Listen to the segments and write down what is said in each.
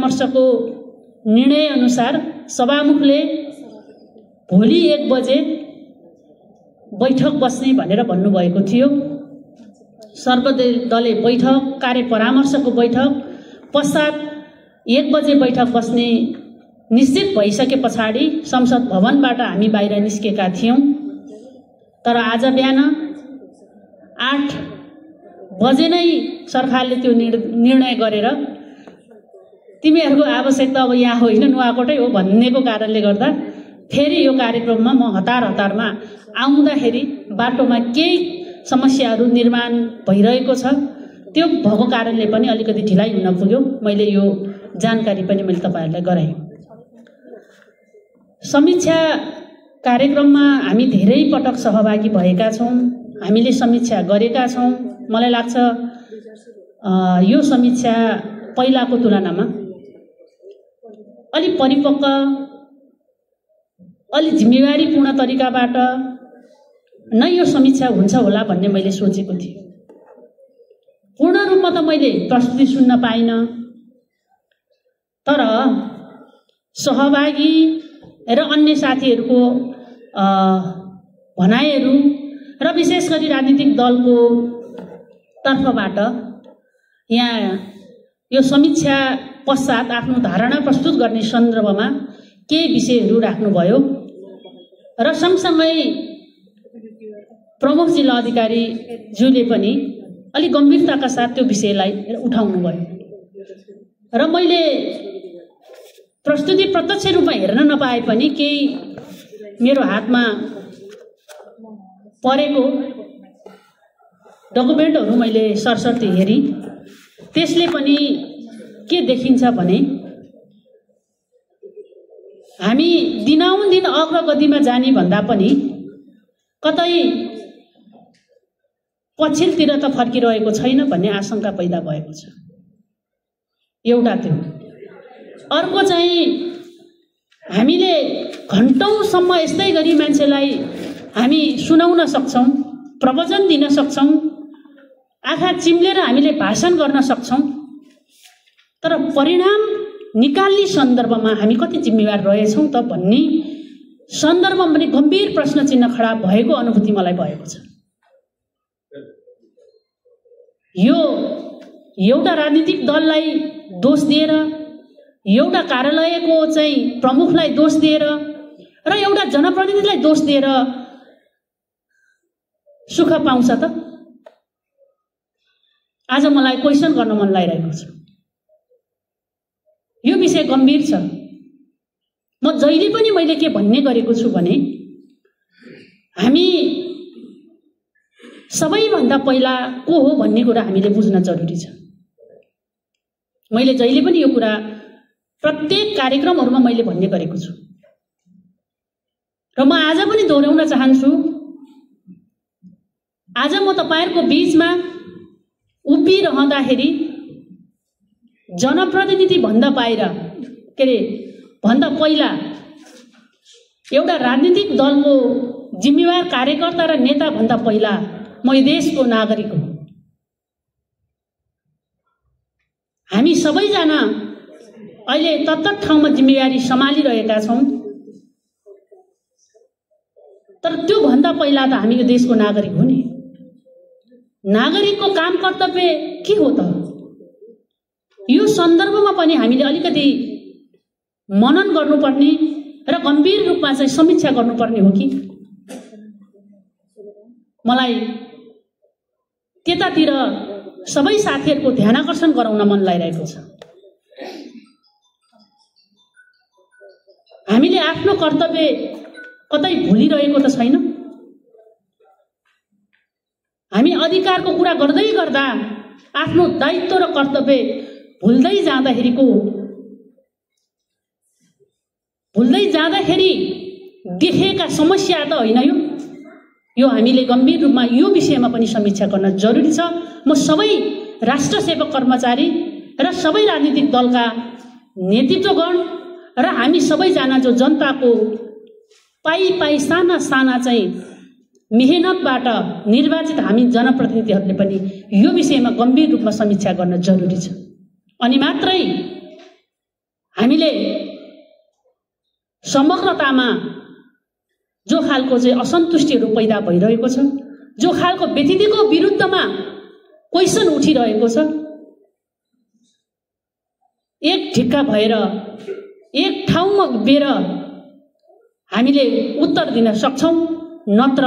परामर्शको निर्णय अनुसार सभामुखले भोलि 1 बजे बैठक बस्ने भनेर भन्नुभएको थियो। सर्वदलीय बैठक, कार्य परामर्शको बैठक पश्चात 1 बजे बैठक बस्ने निश्चित भइसके पछाडि संसद भवनबाट हामी बाहिर निस्केका थियौं। तर आज बिहान 8 बजे नै सरकारले त्यो निर्णय गरेर तिमीहरूको आवश्यकता अब यहाँ होइन नुवाकोटै हो भन्नेको कारणले गर्दा फेरि यो कार्यक्रममा म हतारमा आउँदाखेरि बाटोमा केही समस्याहरू निर्माण भइरहेको छ। त्यो भएको कारणले पनि अलिकति ढिलाइ हुन पुग्यो। मैले यो जानकारी पनि मैले तपाईहरुलाई गराएँ। समीक्षा कार्यक्रममा हामी धेरै पटक सहभागी भएका छौं। हामीले समीक्षा गरेका छौं। मलाई लाग्छ यो समीक्षा पहिलाको तुलनामा अलि परिपक्व, अलि जिम्मेवारीपूर्ण तरिकाबाट नै यो समीक्षा हुन्छ होला भन्ने मैले सोचेको थिएँ। पूर्ण रूपमा त मैले प्रस्तुति सुन्न पाइनँ, तर सहभागी र अन्य साथीहरूको भनाइहरू र विशेष गरी राजनीतिक दलको तर्फबाट यहाँ यो समीक्षा पश्चात आफ्नो धारणा प्रस्तुत गर्ने सन्दर्भमा केही विषयहरू राख्नुभयो र सँगसँगै प्रमुख जिल्ला अधिकारी ज्यूले पनि अलि गम्भीरताका साथ त्यो विषयलाई उठाउनु भयो र मैले प्रस्तुति प्रत्यक्ष रूपमा हेर्न नपाए पनि केही मेरो हातमा परेको डकुमेन्टहरू मैले सरसर्ती हेरी। त्यसले पनि के देखिन्छ भने हामी दिनानुदिन अग्रगतिमा जाने भन्दा पनि कतै पछिल्तिर त फर्किरहेको छैन भन्ने आशंका पैदा भएको छ। एउटा त्यो। अर्को चाहिँ हामीले घण्टौंसम्म यस्तै गरी मान्छेलाई हामी सुनाउन सक्छौं, प्रवचन दिन सक्छौं, आँखा चिम्लेर हामीले भाषण गर्न सक्छौं, तर परिणाम निकाल्ने सन्दर्भमा हामी कति जिम्मेवार रहेछौं त भन्ने सन्दर्भमा पनि गम्भीर प्रश्न चिन्ह खडा भएको अनुभूति मलाई भएको छ। यो एउटा राजनीतिक दललाई दोष दिएर, एउटा कार्यालयको चाहिँ प्रमुखलाई दोष दिएर र एउटा जनप्रतिनिधिलाई दोष दिएर सुख पाउँछ त? आज मलाई क्वेशन गर्न मन लागिरहेको छ। यो विषय गम्भीर छ। म जहिले पनि मैले के भन्ने गरेको छु भने हामी सबैभन्दा पहिला को हो भन्ने कुरा हामीले बुझ्न जरुरी छ। मैले जहिले पनि यो कुरा प्रत्येक कार्यक्रमहरुमा मैले भन्ने गरेको छु र म आज पनि दोहोर्याउन चाहन्छु। आज म तपाईहरुको बीचमा उभिरहँदाखेरि जनप्रतिनिधि भन्दा बाहिर भन्दा पहिला एउटा राजनीतिक दलको जिम्मेवार कार्यकर्ता र नेता भन्दा पहिला म यो देशको नागरिक हुँ। हामी सबैजना अहिले तत्त ठाउँमा जिम्मेवारी सम्हालिरहेका छौं, तर त्यो भन्दा पहिला त हामी यो देशको नागरिक हो नि। नागरिकको काम कर्तव्य के हो त? यो सन्दर्भमा पनि हामीले अलिकति मनन गर्नुपर्ने र गम्भीर रूपमा चाहिँ समीक्षा गर्नुपर्ने हो कि? मलाई त्यतातिर सबै साथीहरुको ध्यानाकर्षण गराउन मन लागिरहेको छ। हामीले आफ्नो कर्तव्य कतै भुलिरहेको त छैन? हामी अधिकारको कुरा गर्दै गर्दा आफ्नो दायित्व र कर्तव्य भुल्दै जाँदाखेरि देखेका समस्या त होइन यो हामीले गम्भीर रूपमा यो विषयमा पनि समीक्षा गर्न जरुरी छ। म सबै राष्ट्र सेवक कर्मचारी र सबै राजनीतिक दलका नेतृत्वगण र हामी सबैजना जो जनताको पाई साना चाहिँ मेहनतबाट निर्वाचित हामी जनप्रतिनिधिहरूले पनि यो विषयमा गम्भीर रूपमा समीक्षा गर्न जरुरी छ। अनि मात्रै हामीले समग्रतामा जो खालको चाहिँ असन्तुष्टिहरू पैदा भइरहेको छ, जो खालको व्यतिथिको विरुद्धमा क्वेसन उठिरहेको छ, एक ढिक्का भएर एक ठाउँमा उभिएर हामीले उत्तर दिन सक्छौं, नत्र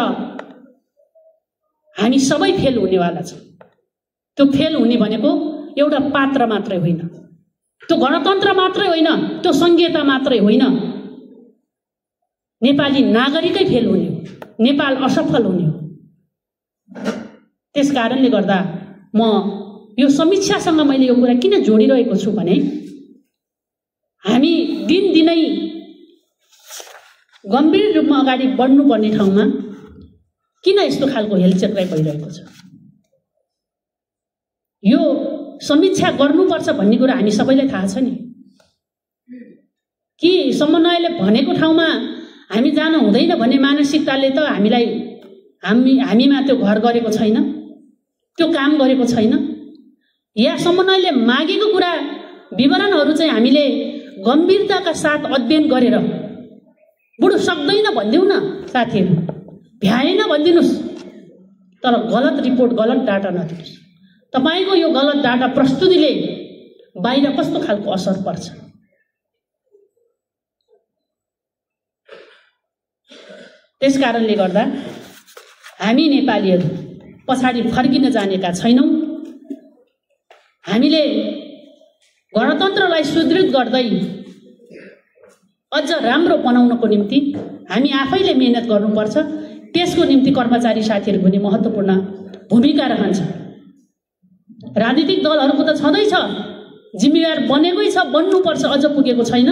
हामी सबै फेल हुनेवाला छौं। त्यो फेल हुने भनेको एउटा पात्र मात्रै होइन, त्यो गणतन्त्र मात्रै होइन, त्यो संघीयता मात्रै होइन, नेपाली नागरिकै फेल हुने हो, नेपाल असफल हुने हो। त्यस कारणले गर्दा म यो समीक्षासँग मैले यो कुरा किन जोडिरहेको छु भने हामी दिनदिनै गम्भीर रूपमा अगाडि बढ्नुपर्ने ठाउँमा किन यस्तो खालको हेलचक्राइ भइरहेको छ। यो समीक्षा गर्नुपर्छ भन्ने कुरा हामी सबैलाई थाहा छ नि, कि समन्वयले भनेको ठाउँमा हामी जान हुँदैन भन्ने मानसिकताले त हामीमा त्यो घर गरेको छैन, त्यो काम गरेको छैन। या समन्वयले मागेको कुरा विवरणहरू चाहिँ हामीले गम्भीरताका साथ अध्ययन गरेर बुढो सक्दैन भनिदिउँ न साथीहरू, भ्याएन भनिदिनुस्, तर गलत रिपोर्ट गलत डाटा नदिनुस्। तपाईको यो गलत डाटा प्रस्तुतिले बाहिर कस्तो खालको असर पर्छ। त्यस कारणले गर्दा हामी नेपालीहरू पछाडि फर्किन जानेका छैनौं। हामीले गणतन्त्रलाई सुदृढ गर्दै अझ राम्रो बनाउनको निम्ति हामी आफैले मेहनत गर्नुपर्छ। त्यसको निम्ति कर्मचारी साथीहरूको पनि महत्त्वपूर्ण भूमिका रहन्छ। राजनीतिक दलहरूको त छँदैछ, जिम्मेवार बनेकै छ, बन्नुपर्छ, अझ पुगेको छैन,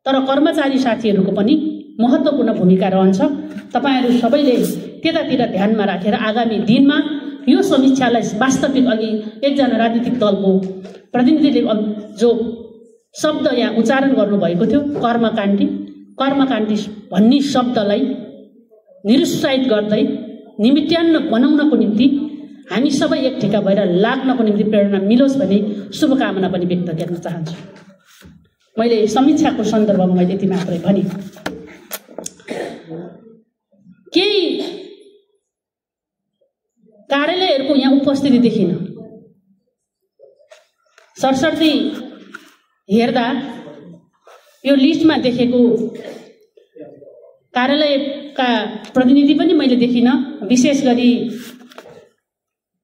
तर कर्मचारी साथीहरूको पनि महत्त्वपूर्ण भूमिका रहन्छ। तपाईहरू सबैले त्यतातिर ध्यानमा राखेर आगामी दिनमा यो समीक्षालाई वास्तविक, अघि एकजना राजनीतिक दलको प्रतिनिधिले जो शब्द यहाँ उच्चारण गर्नुभएको थियो, कर्मकाण्डी भन्ने शब्दलाई निरुत्साहित गर्दै निमित्यान्न बनाउनको निम्ति हामी सबै एक ठिका भएर लाग्नको निम्ति प्रेरणा मिलोस् भन्ने शुभकामना पनि व्यक्त गर्न चाहन्छु। मैले समीक्षाको सन्दर्भमा मैले यति मात्रै भने। केही कार्यालयहरूको यहाँ उपस्थिति देखिन। सरसर्ती हेर्दा यो लिस्टमा देखेको कार्यालयका प्रतिनिधि पनि मैले देखिन। विशेष गरी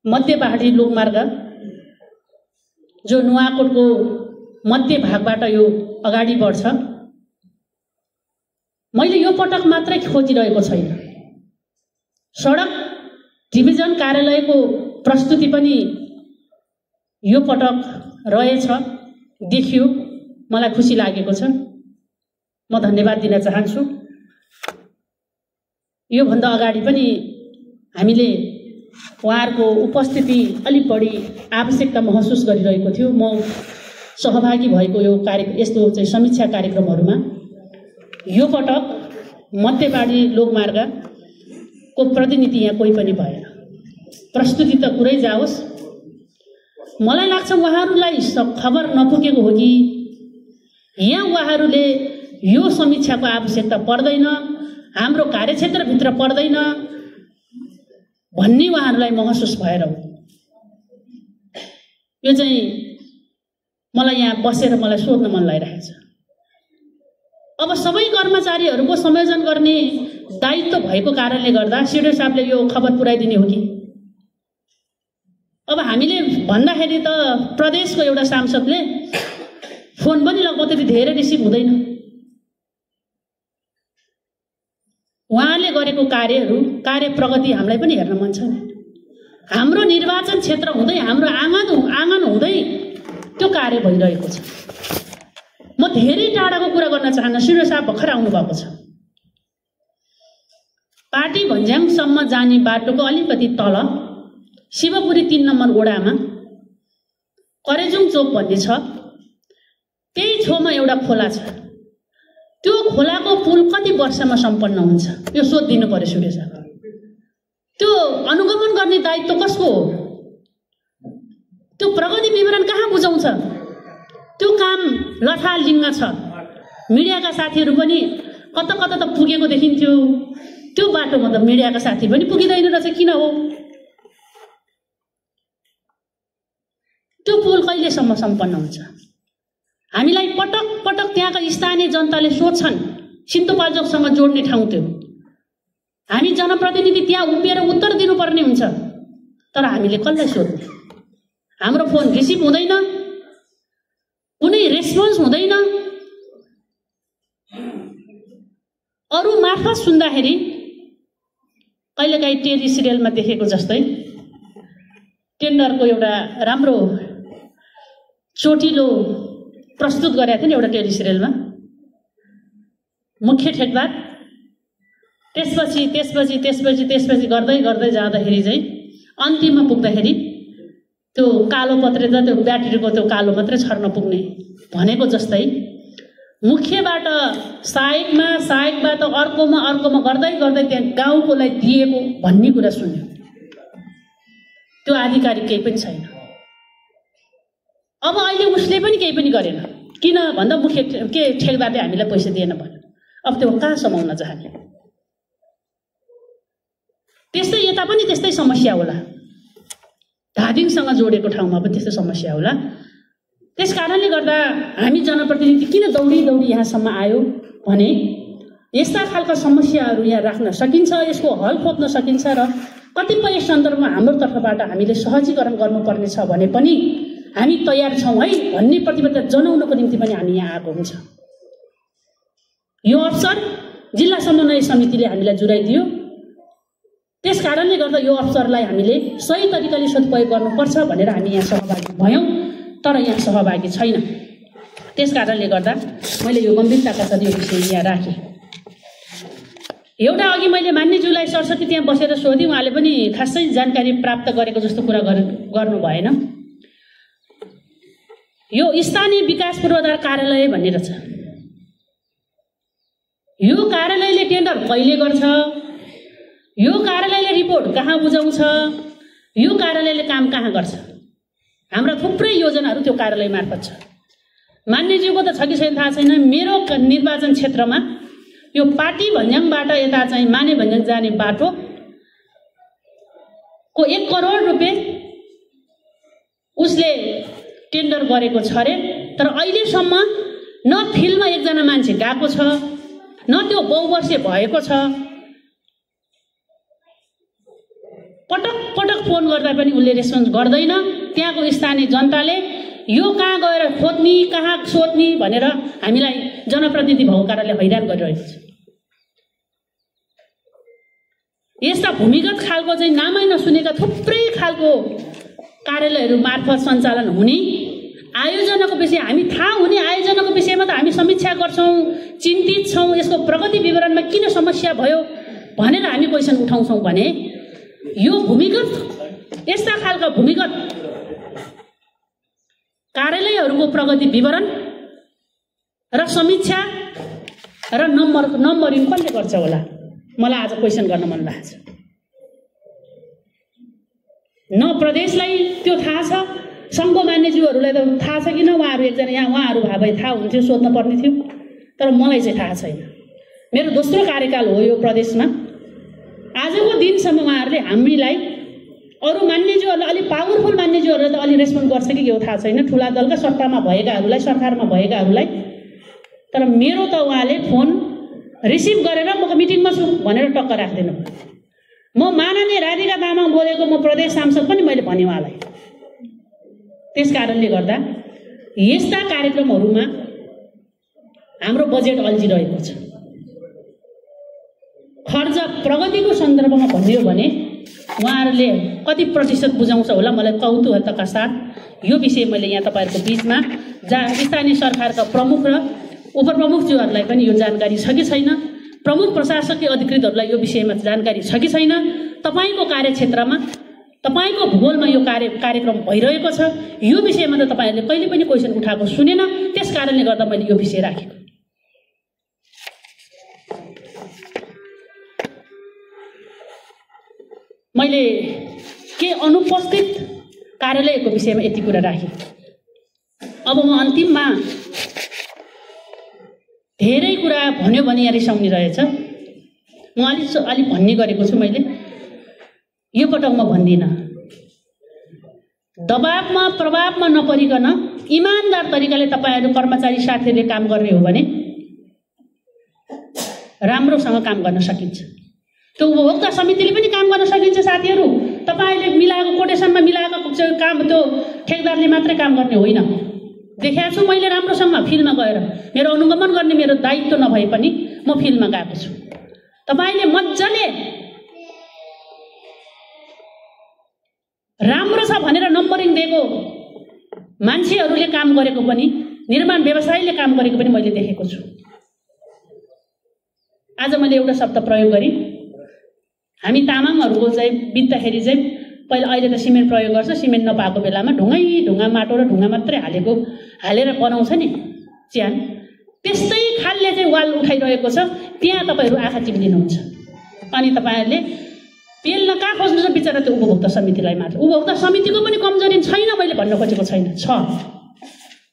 मध्य पहाडी लोकमार्ग जो नुवाकोटको मध्य भागबाट यो अगाडि बढ्छ, मैले यो पटक मात्रै खोजिरहेको छैन। सडक डिभिजन कार्यालयको प्रस्तुति पनि यो पटक रहेछ, देखियो, मलाई खुसी लागेको छ। म धन्यवाद दिन चाहन्छु। यो भन्दा अगाडि पनि हामीले उहाँहरूको उपस्थिति अलिक बढी आवश्यकता महसुस गरिरहेको थियो। म सहभागी भएको यो यस्तो चाहिँ समीक्षा कार्यक्रमहरूमा यो पटक मध्यपहाडी लोकमार्गको प्रतिनिधि यहाँ कोही पनि भएन। प्रस्तुति त पुरै जाओस्। मलाई लाग्छ उहाँहरूलाई खबर नपुगेको हो कि यहाँ उहाँहरूले यो समीक्षाको आवश्यकता पर्दैन, हाम्रो कार्यक्षेत्रभित्र पर्दैन भन्ने उहाँहरूलाई महसुस भएर हो। यो चाहिँ मलाई यहाँ बसेर मलाई सोध्न मन लागिरहेको छ। अब सबै कर्मचारीहरूको संयोजन गर्ने दायित्व भएको कारणले गर्दा सिडिओ साहबले यो खबर पुर्याइदिने हो कि? अब हामीले भन्दाखेरि त प्रदेशको एउटा सांसदले फोन पनि लगभग त्यति धेरै रिसिभ हुँदैन। उहाँले गरेको कार्य प्रगति हामीलाई पनि हेर्न मन छ नि। हाम्रो निर्वाचन क्षेत्र हुँदै, हाम्रो आँगन हुँदै त्यो कार्य भइरहेको छ। म धेरै टाढाको कुरा गर्न चाहन्न। सिडिओ साहब भर्खर आउनु भएको छ। पार्टी भन्ज्याङसम्म जाने बाटोको अलिकति तल शिवपुरी 3 नम्बर वडामा करेजुङ चोक भन्ने छ। त्यही छेउमा एउटा खोला छ। त्यो खोलाको पुल कति वर्षमा सम्पन्न हुन्छ यो सोधिदिनु पर्यो सिडिओ साहब। त्यो अनुगमन गर्ने दायित्व कसको हो? त्यो प्रगति विवरण कहाँ बुझाउँछ? त्यो काम लथालिङ्ग छ। मिडियाका साथीहरू पनि कता कता त पुगेको देखिन्थ्यो, त्यो बाटोमा त मिडियाका साथी पनि पुगिँदैन रहेछ। किन हो? त्यो पुल कहिलेसम्म सम्पन्न हुन्छ? हामीलाई पटक पटक त्यहाँका स्थानीय जनताले सोध्छन्, सिन्धुपाल्चोकसँग जोड्ने ठाउँ त्यो। हामी जनप्रतिनिधि त्यहाँ उभिएर उत्तर दिनुपर्ने हुन्छ, तर हामीले कसलाई सोध्ने? हाम्रो फोन रिसिभ हुँदैन, कुनै रेस्पोन्स हुँदैन। अरू मार्फत सुन्दाखेरि कहिलेकाहीँ टेली सिरियलमा देखेको जस्तै टेन्डरको एउटा राम्रो चोटिलो प्रस्तुत गरेको थियो नि एउटा टेली सिरियलमा, मुख्य ठेकदार। त्यसपछि गर्दै गर्दै जाँदाखेरि चाहिँ अन्तिममा पुग्दाखेरि त्यो कालो पत्रे त त्यो ब्याट्रीको त्यो कालो मात्रै छर्न पुग्ने भनेको जस्तै मुख्यबाट सहायकबाट अर्कोमा गर्दै गर्दै त्यहाँ गाउँकोलाई दिएको भन्ने कुरा सुन्यो। त्यो आधिकारिक केही पनि छैन। अब अहिले उसले पनि केही पनि गरेन। किन भन्दा मुख्य ठेकदारले हामीलाई पैसा दिएन भन्यो। अब त्यो कहाँ समाउन चाहने? त्यस्तै यता पनि त्यस्तै समस्या होला, धादिङसँग जोडेको ठाउँमा पनि त्यस्तै समस्या होला। त्यस कारणले गर्दा हामी जनप्रतिनिधि किन दौडी यहाँसम्म आयो भने यस्ता खालका समस्याहरू यहाँ राख्न सकिन्छ, यसको हल खोज्न सकिन्छ र कतिपय सन्दर्भमा हाम्रो तर्फबाट हामीले सहजीकरण गर्नुपर्ने छ भने पनि हामी तयार छौँ है भन्ने प्रतिबद्धता जनाउनको निम्ति पनि हामी यहाँ आएको हुन्छ। यो अवसर जिल्ला समन्वय समितिले हामीलाई जुराइदियो। त्यस कारणले गर्दा यो अवसरलाई हामीले सही तरिकाले सदुपयोग गर्नुपर्छ भनेर हामी यहाँ सहभागी भयौँ, तर यहाँ सहभागी छैन। त्यस कारणले गर्दा मैले यो गम्भीरताका साथ यो विषय यहाँ राखेँ। एउटा अघि मैले मान्यज्यूलाई सरस्वती त्यहाँ बसेर सोधेँ, उहाँले पनि खासै जानकारी प्राप्त गरेको जस्तो कुरा गर्नु भएन। यो स्थानीय विकास पूर्वाधार कार्यालय भन्ने रहेछ। यो कार्यालयले टेन्डर कहिले गर्छ? यो कार्यालयले रिपोर्ट कहाँ बुझाउँछ? यो कार्यालयले काम कहाँ गर्छ? हाम्रा थुप्रै योजनाहरू त्यो कार्यालय मार्फत छ। मान्यज्यूको त छ कि छैन थाहा छैन। मेरो निर्वाचन क्षेत्रमा यो पाटी भन्ज्याङबाट यता चाहिँ माने भन्ज्याङ जाने बाटोको 1 करोड रुपियाँ उसले टेन्डर गरेको छ रे, तर अहिलेसम्म न फिल्डमा एकजना मान्छे गएको छ, न त्यो बहुवर्षीय भएको छ। पटक पटक फोन गर्दा पनि उसले रेस्पोन्स गर्दैन। त्यहाँको स्थानीय जनताले यो कहाँ गएर खोज्ने, कहाँ सोध्ने भनेर हामीलाई जनप्रतिनिधि भएको कारणले हैरान गरिरहेको छ। यस्ता भूमिगत खालको चाहिँ नामै नसुनेका थुप्रै खालको कार्यालयहरू मार्फत सञ्चालन हुने आयोजनाको विषय हामी थाहा हुने आयोजनाको विषयमा त हामी समीक्षा गर्छौँ, चिन्तित छौँ। यसको प्रगति विवरणमा किन समस्या भयो भनेर हामी क्वेसन उठाउँछौँ भने यो भूमिगत यस्ता खालका भूमिगत कार्यालयहरूको प्रगति विवरण र समीक्षा र नम्बरिङ कसले गर्छ होला? मलाई आज क्वेसन गर्न मन लाग्छ। न प्रदेशलाई त्यो थाहा छ, सङ्घको मान्यज्यूहरूलाई त थाहा छ कि न? उहाँहरू एकजना यहाँ उहाँहरू भए भए थाहा हुन्थ्यो, सोध्न पर्ने थियो, तर मलाई चाहिँ थाहा छैन। मेरो दोस्रो कार्यकाल हो यो प्रदेशमा। आजको दिनसम्म उहाँहरूले हामीलाई अरू मान्यज्यूहरूलाई अलिक पावरफुल मान्यज्यूहरूलाई त अलि रेस्पोन्ड गर्छ कि के हो थाहा छैन, ठुला दलका सत्तामा भएकाहरूलाई, सरकारमा भएकाहरूलाई। तर मेरो त उहाँले फोन रिसिभ गरेर म मिटिङमा छु भनेर टक्क राख्दिनु। म माननीय राधिका तामाङ बोलेको म प्रदेश सांसद पनि मैले भने उहाँलाई। त्यस कारणले गर्दा यस्ता कार्यक्रमहरूमा हाम्रो बजेट अल्झिरहेको छ। खर्च प्रगतिको सन्दर्भमा भनियो भने उहाँहरूले कति प्रतिशत बुझाउँछ होला? मलाई कौतूहलका साथ यो विषय मैले यहाँ तपाईँहरूको बिचमा स्थानीय सरकारका प्रमुख र उपप्रमुखज्यूहरूलाई पनि यो जानकारी छ कि छैन, प्रमुख प्रशासकीय अधिकृतहरूलाई यो विषयमा जानकारी छ कि छैन, तपाईँको कार्यक्षेत्रमा तपाईँको भूगोलमा यो कार्यक्रम भइरहेको छ, यो विषयमा त तपाईँहरूले कहिले पनि क्वेसन उठाएको सुनेन। त्यस कारणले गर्दा मैले यो विषय राखेको। मैले के अनुपस्थित कार्यालयको विषयमा यति कुरा राखेँ। अब म अन्तिममा धेरै कुरा भन्यो भने यहाँ रिसाउने रहेछ। म अलि भन्ने गरेको छु मैले। यो पटक म भन्दिनँ। दबावमा प्रभावमा नपरिकन इमानदार तरिकाले तपाईहरु कर्मचारी साथीहरुले काम गर्ने हो भने राम्रोसँग काम गर्न सकिन्छ। त्यो उपभोक्ता समितिले पनि काम गर्न सकिन्छ साथीहरु। तपाईले मिलाएको कोटेसनमा मिलाएको काम त्यो ठेकदारले मात्रै काम गर्ने होइन। देखाएको छु मैले राम्रोसँग फिल्डमा गएर। मेरो अनुगमन गर्ने मेरो दायित्व नभए पनि म फिल्डमा गएको छु। तपाईले मज्जाले राम्रो छ भनेर नम्बरिङ दिएको मान्छेहरूले काम गरेको पनि, निर्माण व्यवसायीले काम गरेको पनि मैले देखेको छु। आज मैले एउटा शब्द प्रयोग गरी हामी तामाङहरूको चाहिँ बित्दाखेरि चाहिँ पहिला अहिले त सिमेन्ट प्रयोग गर्छ। सिमेन्ट नपाएको बेलामा ढुङ्गा माटो र ढुङ्गा मात्रै हालेर बनाउँछ नि च्यान। त्यस्तै खालले चाहिँ वाल उठाइरहेको छ। त्यहाँ तपाईहरु आँखा चिम्लिनुहुन्छ। अनि तपाईहरुले पेल्न कहाँ खोज्नु छ बिचरा त्यो उपभोक्ता समितिलाई मात्र। उपभोक्ता समितिको पनि कमजोरी छैन मैले भन्न खोजेको छैन, छ।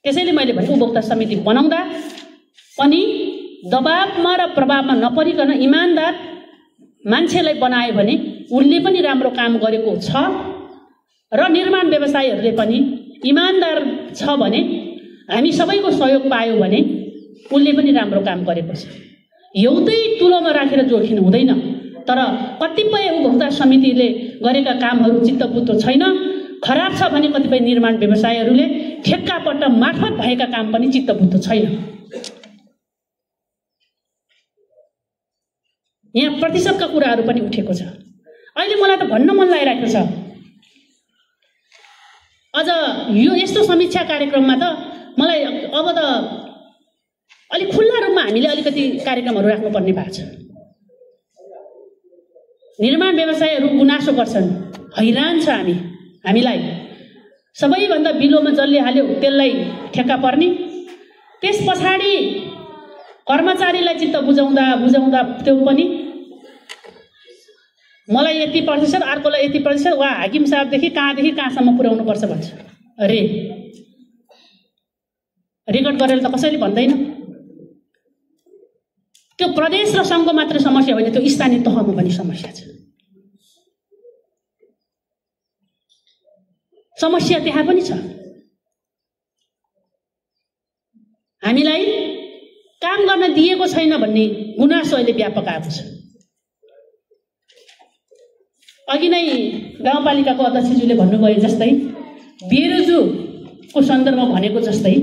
त्यसैले मैले भने उपभोक्ता समिति बनाउँदा पनि दबावमा र प्रभावमा नपरिकन इमानदार मान्छेलाई बनायो भने उनले पनि राम्रो काम गरेको छ र निर्माण व्यवसायीहरूले पनि इमानदार छ भने हामी सबैको सहयोग पायो भने उनले पनि राम्रो काम गरेको छ। एउटै तुलोमा राखेर जोखिनु हुँदैन। तर कतिपय उपभोक्ता समितिले गरेका कामहरू चित्तबुझ्दो छैन। खराब छ भने कतिपय निर्माण व्यवसायीहरूले ठेक्कापट्टा मार्फत भएका काम पनि चित्तबुझ्दो छैन। यहाँ प्रतिशतका कुराहरू पनि उठेको छ। अहिले मलाई त भन्न मन लागिरहेको छ, अझ यो यस्तो समीक्षा कार्यक्रममा त मलाई अब त अलिक खुल्ला रूपमा हामीले अलिकति कार्यक्रमहरू राख्नुपर्ने भएको छ। निर्माण व्यवसायीहरू गुनासो गर्छन्, हैरान छ हामीलाई। सबैभन्दा बिलोमा जसले हाल्यो त्यसलाई ठेक्का पर्ने। त्यस पछाडि कर्मचारीलाई चित्त बुझाउँदा त्यो पनि मलाई यति प्रतिशत, अर्कोलाई यति प्रतिशत, वा हाकिम साहबदेखि कहाँसम्म पुर्याउनु पर्छ भन्छ। अरे रेकर्ड गरेर त कसैले भन्दैन। त्यो प्रदेश र सङ्घको मात्र समस्या होइन, त्यो स्थानीय तहमा पनि समस्या छ। समस्या त्यहाँ पनि छ। हामीलाई काम गर्न दिएको छैन भन्ने गुनासो अहिले व्यापक आएको छ। अघि नै गाउँपालिकाको अध्यक्षज्यूले भन्नुभयो जस्तै, बेरोजुको सन्दर्भमा भनेको जस्तै,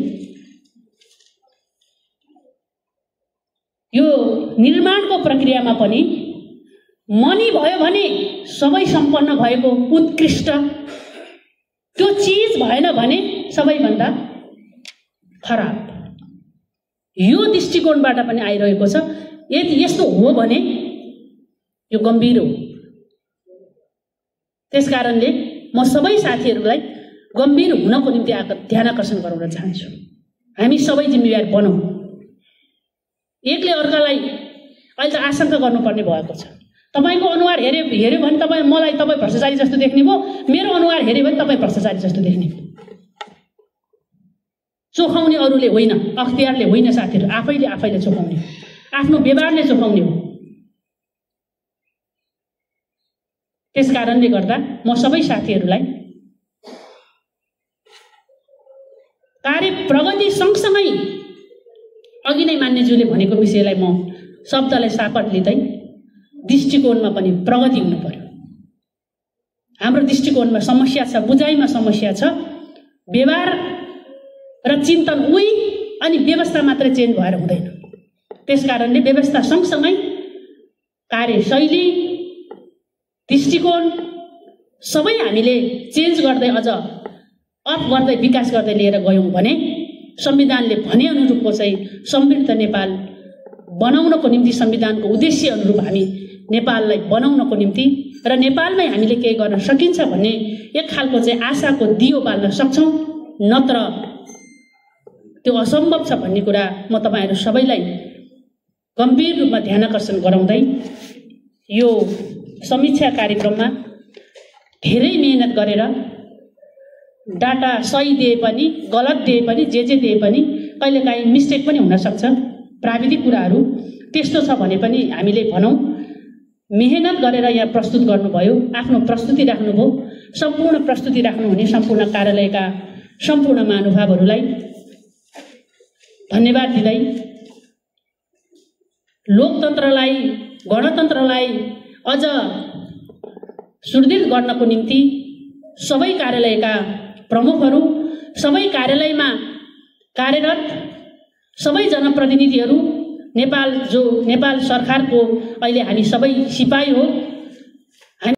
यो निर्माणको प्रक्रियामा पनि मनी भयो भने सबै सम्पन्न भएको उत्कृष्ट, त्यो चीज भएन भने सबैभन्दा खराब। यो दृष्टिकोणबाट पनि आइरहेको छ। यदि यस्तो हो भने यो गम्भीर हो। त्यसकारणले म सबै साथीहरूलाई गम्भीर हुनको निम्ति ध्यान आकर्षण गराउन चाहन्छु। हामी सबै जिम्मेवार बनौँ। एकले अर्कालाई अहिले त आशंका गर्नुपर्ने भएको छ। तपाईको अनुहार हेर्यो भने मलाई तपाईँ भ्रष्टाचारी जस्तो देख्ने भयो, मेरो अनुहार हेर्यो भने तपाईँ भ्रष्टाचारी जस्तो देख्ने भयो। चोखाउने अरूले होइन, अख्तियारले होइन साथीहरू, आफैले चोखाउने, आफ्नो व्यवहारले चोखाउने हो। त्यस कारणले गर्दा म सबै साथीहरूलाई कार्य प्रगति सँगसँगै अघि नै मान्यज्यूले भनेको विषयलाई म शब्दलाई सापट लिँदै दृष्टिकोणमा पनि प्रगति हुनु पर्यो। हाम्रो दृष्टिकोणमा समस्या छ, बुझाइमा समस्या छ, व्यवहार र चिन्तन उही अनि व्यवस्था मात्रै चेन्ज भएर हुँदैन। त्यसकारणले व्यवस्था सँगसँगै कार्यशैली, दृष्टिकोण सबै हामीले चेन्ज गर्दै अझ अप गर्दै विकास गर्दै लिएर गयौँ भने संविधानले भने अनुरूपको चाहिँ समृद्ध नेपाल बनाउनको निम्ति, संविधानको उद्देश्य अनुरूप हामी नेपाललाई बनाउनको निम्ति र नेपालमै हामीले केही गर्न सकिन्छ भन्ने एक खालको चाहिँ आशाको दियो बाल्न सक्छौँ। नत्र त्यो असम्भव छ भन्ने कुरा म तपाईहरु सबैलाई गम्भीर रूपमा ध्यान आकर्षण गराउँदै यो समीक्षा कार्यक्रममा धेरै मेहनत गरेर डाटा सही दिए पनि गलत दिए पनि जे दिए पनि कहिलेकाहीँ मिस्टेक पनि हुन सक्छ प्राविधिक कुराहरू त्यस्तो छ भने पनि हामीले भनौँ मेहनत गरेर यहाँ प्रस्तुत गर्नुभयो आफ्नो प्रस्तुति राख्नुभयो सम्पूर्ण प्रस्तुति राख्नुहुने सम्पूर्ण कार्यालयका सम्पूर्ण महानुभावहरूलाई धन्यवाद दिँदै लोकतन्त्रलाई गणतन्त्रलाई अझ सुदृढ गर्नको निम्ति सबै कार्यालयका प्रमुखहरू सबै कार्यालयमा कार्यरत सबै जनप्रतिनिधिहरू नेपाल सरकारको अहिले हामी सबै सिपाही हो